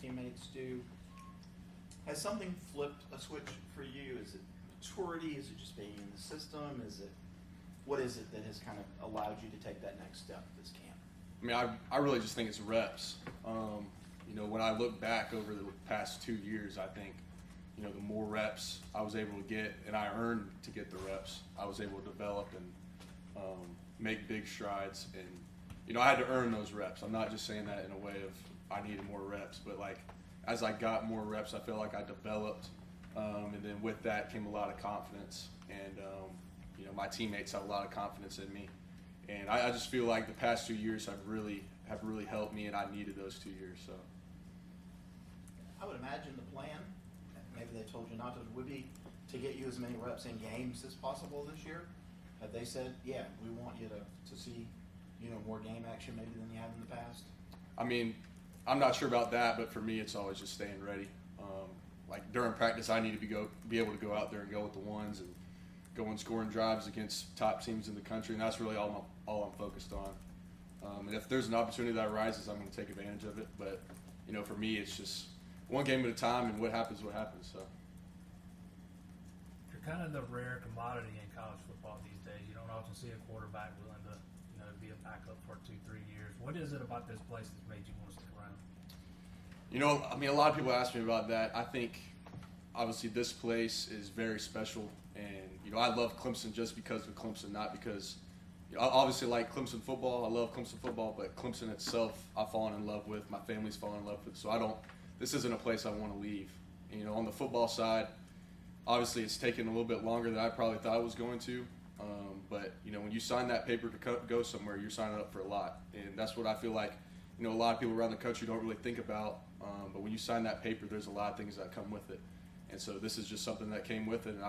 teammates do. Has something flipped a switch for you? Is it maturity? Is it just being in the system? What is it that has kind of allowed you to take that next step this camp? I mean, I really just think it's reps. When I look back over the past 2 years, I think, the more reps I was able to get, and I earned to get the reps, I was able to develop and make big strides. And, I had to earn those reps. I'm not just saying that in a way of I needed more reps, but like as I got more reps, I feel like I developed. And then with that came a lot of confidence. And, my teammates have a lot of confidence in me. And I just feel like the past 2 years have really helped me, and I needed those 2 years. So I would imagine the plan, maybe they told you not to, would be to get you as many reps in games as possible this year. Have they said, yeah, we want you to see, more game action maybe than you have in the past? I mean, I'm not sure about that, but for me, it's always just staying ready. Like during practice, I need to be able to go out there and go with the ones and go and scoring drives against top teams in the country, and that's really all I'm focused on. And if there's an opportunity that arises, I'm going to take advantage of it. But for me, it's just one game at a time, and what happens. So You're kind of the rare commodity in college football these days. You don't often see a quarterback willing to, be a backup for 2-3 years. What is it about this place that's made you want to stick around? A lot of people ask me about that. I think obviously this place is very special, and I love Clemson just because of Clemson, not because I obviously like Clemson football. I love Clemson football, but Clemson itself I've fallen in love with. My family's fallen in love with. So this isn't a place I want to leave. On the football side, obviously it's taken a little bit longer than I probably thought it was going to. But when you sign that paper to go somewhere, you're signing up for a lot, and that's what I feel like. A lot of people around the country don't really think about. But when you sign that paper, there's a lot of things that come with it. And so this is just something that came with it, and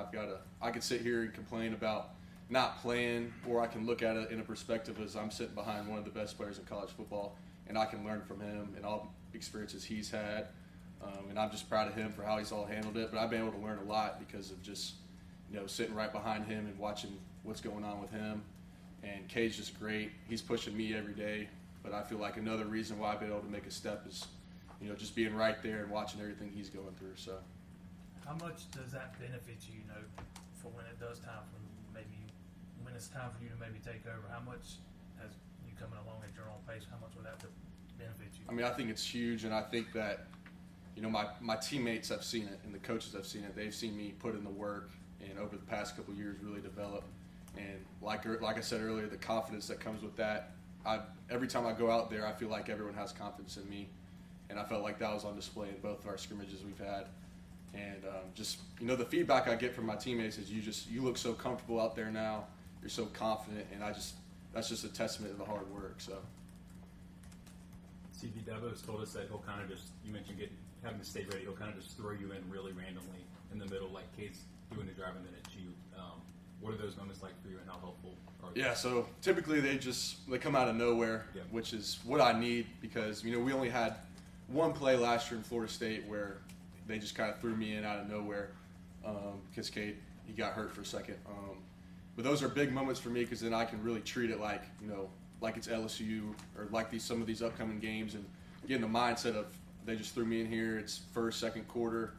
I could sit here and complain about not playing, or I can look at it in a perspective as I'm sitting behind one of the best players in college football, and I can learn from him and all the experiences he's had. And I'm just proud of him for how he's all handled it. But I've been able to learn a lot because of just, sitting right behind him and watching what's going on with him. And Kay's just great. He's pushing me every day. But I feel like another reason why I've been able to make a step is, just being right there and watching everything he's going through. So, How much does that benefit you, for when it does time for when it's time for you to maybe take over? How much, as you coming along at your own pace, how much would that benefit you? I mean, I think it's huge, and I think that, my teammates have seen it, and the coaches have seen it. They've seen me put in the work, and over the past couple of years really develop. And like I said earlier, the confidence that comes with that, every time I go out there, I feel like everyone has confidence in me, and I felt like that was on display in both of our scrimmages we've had. And the feedback I get from my teammates is you look so comfortable out there now. You're so confident, and that's just a testament to the hard work. So, CB Dabo has told us that he'll kind of just, you mentioned having to stay ready. He'll kind of just throw you in really randomly in the middle, like Kate's doing the drive and then it's you. What are those moments like for you, and how helpful are they? Yeah, so typically they come out of nowhere, Yeah. which is what I need because we only had one play last year in Florida State where they just kind of threw me in out of nowhere because Kate, he got hurt for a second. But those are big moments for me because then I can really treat it like it's LSU or like some of these upcoming games and get in the mindset of they just threw me in here. It's first, second quarter.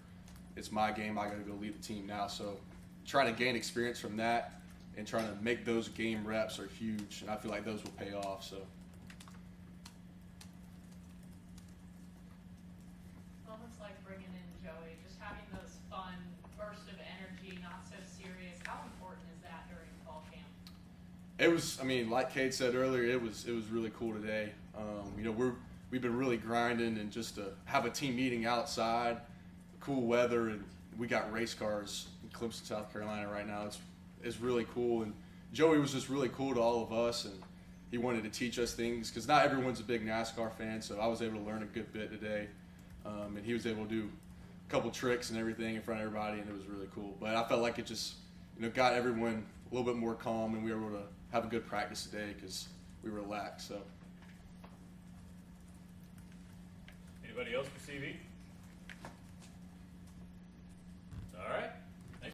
It's my game. I got to go lead the team now. So trying to gain experience from that and trying to make those game reps are huge, and I feel like those will pay off. So. Moments like bringing in Joey, just having those fun bursts of energy, not so serious. How important is that during fall camp? It was, like Kate said earlier, it was really cool today. We've been really grinding, and just to have a team meeting outside, cool weather, and we got race cars in Clemson, South Carolina right now. It's really cool, and Joey was just really cool to all of us, and he wanted to teach us things because not everyone's a big NASCAR fan, so I was able to learn a good bit today, and he was able to do a couple tricks and everything in front of everybody, and it was really cool. But I felt like it just got everyone a little bit more calm, and we were able to have a good practice today because we were relaxed. So. Anybody else for CV? All right.